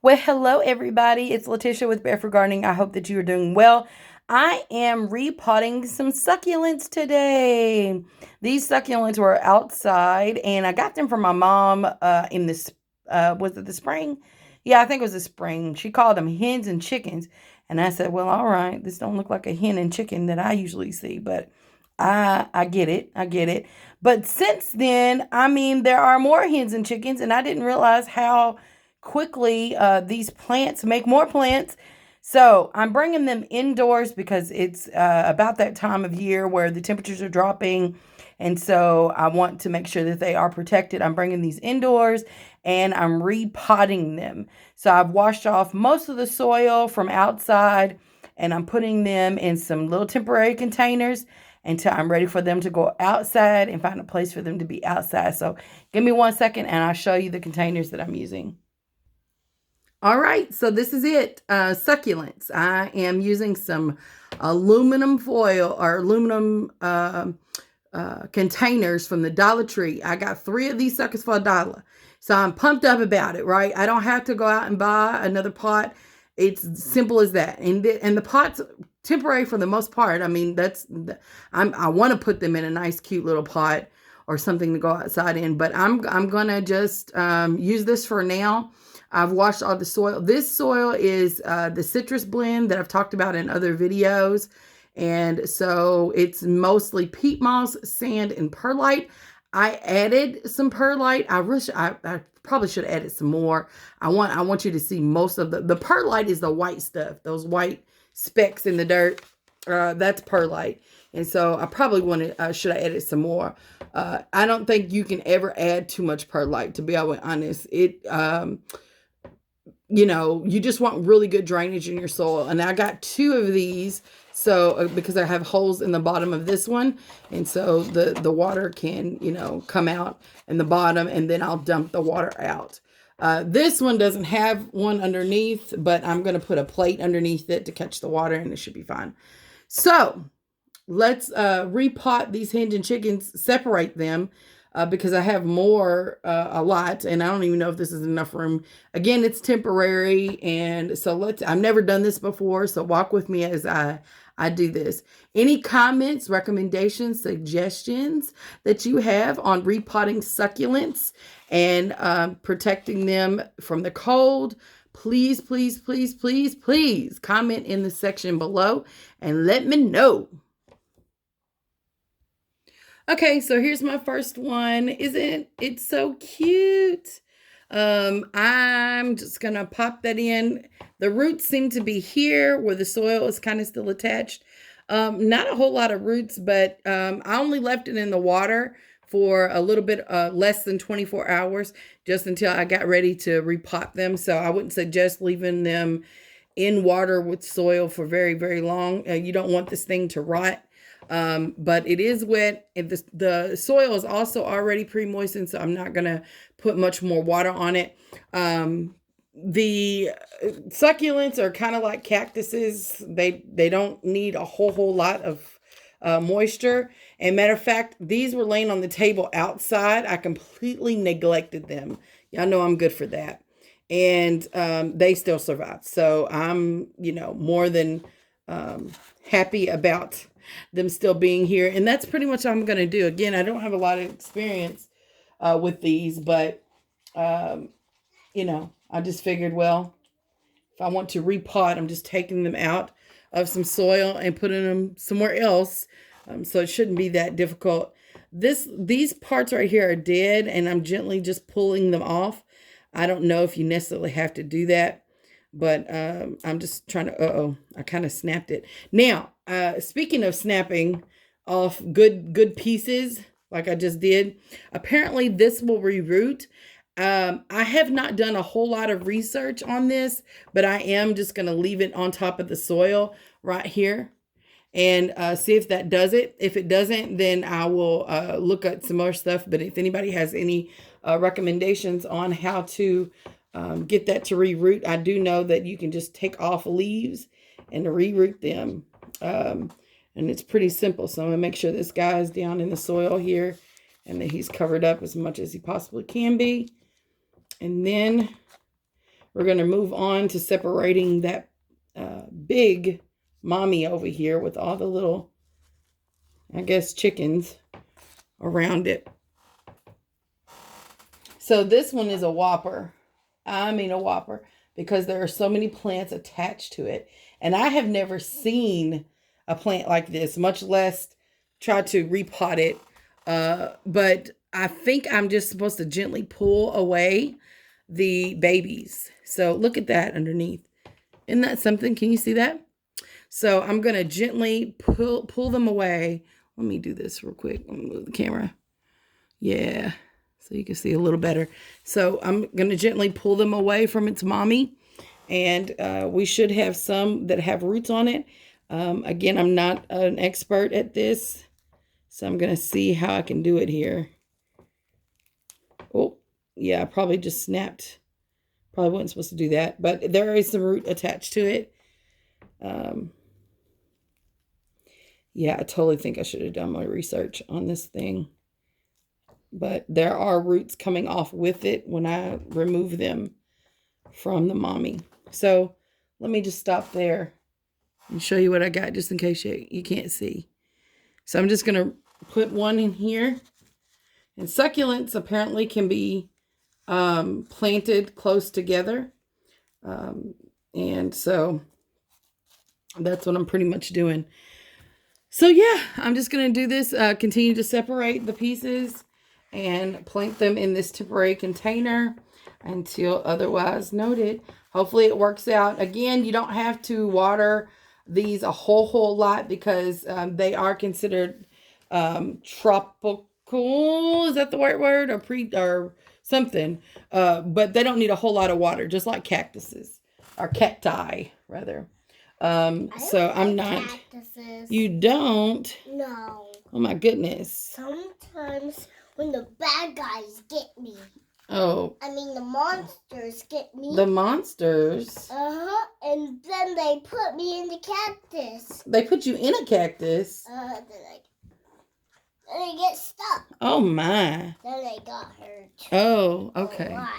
Well, hello everybody. It's Letitia with Barefoot Gardening. I hope that you are doing well. I am repotting some succulents today. These succulents were outside and I got them from my mom in this was it the spring? Yeah, I think it was the spring. She called them hens and chickens. And I said, "Well, all right, this don't look like a hen and chicken that I usually see, but I get it. I get it." But since then, I mean, there are more hens and chickens and I didn't realize how quickly these plants make more plants. So I'm bringing them indoors because it's about that time of year where the temperatures are dropping. And so I want to make sure that they are protected. I'm bringing these indoors and I'm repotting them. So I've washed off most of the soil from outside and I'm putting them in some little temporary containers until I'm ready for them to go outside and find a place for them to be outside. So give me 1 second and I'll show you the containers that I'm using. All right, so this is it. Succulents. I am using some aluminum foil or aluminum containers from the Dollar Tree. I got 3 of these suckers for $1. So I'm pumped up about it, right? I don't have to go out and buy another pot. It's simple as that. And the pot's temporary for the most part. I mean, I want to put them in a nice, cute little pot or something to go outside in. But I'm gonna just use this for now. I've washed all the soil. This soil is the citrus blend that I've talked about in other videos. And so it's mostly peat moss, sand, and perlite. I added some perlite. I probably should have added some more. I want you to see most of the perlite is the white stuff, those white specks in the dirt. That's perlite. And so I probably should have added some more. I don't think you can ever add too much perlite, to be honest. You just want really good drainage in your soil. And I got 2 of these. So, because I have holes in the bottom of this one. And so the water can, come out in the bottom and then I'll dump the water out. This one doesn't have one underneath, but I'm going to put a plate underneath it to catch the water and it should be fine. So let's repot these hens and chickens, separate them. Because I have more, a lot, and I don't even know if this is enough room. Again, it's temporary, and so I've never done this before, so walk with me as I do this. Any comments, recommendations, suggestions that you have on repotting succulents and protecting them from the cold, please, please, please, please, please comment in the section below and let me know. Okay, so here's my first one. Isn't it so cute? I'm just gonna pop that in. The roots seem to be here where the soil is kind of still attached. Not a whole lot of roots, but I only left it in the water for a little bit less than 24 hours, just until I got ready to repot them. So I wouldn't suggest leaving them in water with soil for very, very long. You don't want this thing to rot. But it is wet, and the soil is also already pre-moistened, so I'm not gonna put much more water on it. The succulents are kind of like cactuses. They don't need a whole lot of moisture. And matter of fact, these were laying on the table outside. I completely neglected them. Y'all know I'm good for that. And they still survived. So I'm, more than happy about them still being here. And that's pretty much what I'm going to do. Again, I don't have a lot of experience with these, but, I just figured, well, if I want to repot, I'm just taking them out of some soil and putting them somewhere else. So it shouldn't be that difficult. These parts right here are dead, and I'm gently just pulling them off. I don't know if you necessarily have to do that, but I'm just trying to, I kind of snapped it. Now, speaking of snapping off good pieces, like I just did, apparently this will reroot. I have not done a whole lot of research on this, but I am just going to leave it on top of the soil right here and see if that does it. If it doesn't, then I will look at some more stuff. But if anybody has any recommendations on how to get that to reroot, I do know that you can just take off leaves and reroot them. And it's pretty simple. So I'm going to make sure this guy is down in the soil here and that he's covered up as much as he possibly can be. And then we're going to move on to separating that big mommy over here with all the little, I guess, chickens around it. So this one is a whopper. I mean a whopper, because there are so many plants attached to it. And I have never seen a plant like this, much less try to repot it. But I think I'm just supposed to gently pull away the babies. So look at that underneath. Isn't that something? Can you see that? So I'm going to gently pull them away. Let me do this real quick. Let me move the camera. Yeah. So you can see a little better. So I'm going to gently pull them away from its mommy. And we should have some that have roots on it. Again, I'm not an expert at this. So I'm going to see how I can do it here. Oh, yeah, I probably just snapped. Probably wasn't supposed to do that. But there is some root attached to it. Yeah, I totally think I should have done my research on this thing. But there are roots coming off with it when I remove them from the mommy. So let me just stop there and show you what I got, just in case you can't see. So I'm just going to put one in here. And succulents apparently can be planted close together. And so that's what I'm pretty much doing. So yeah, I'm just going to do this, continue to separate the pieces and plant them in this temporary container until otherwise noted. Hopefully it works out. Again, you don't have to water these a whole lot because they are considered tropical. Is that the right word? Or something. But they don't need a whole lot of water, just like cactuses. Or cacti, rather. So I'm not. Cactuses. You don't? No. Oh my goodness. Sometimes when the bad guys get me. Oh. I mean the monsters get me. The monsters? And then they put me in the cactus. They put you in a cactus? Then I get stuck. Oh my. Then I got hurt. Oh, okay. Well,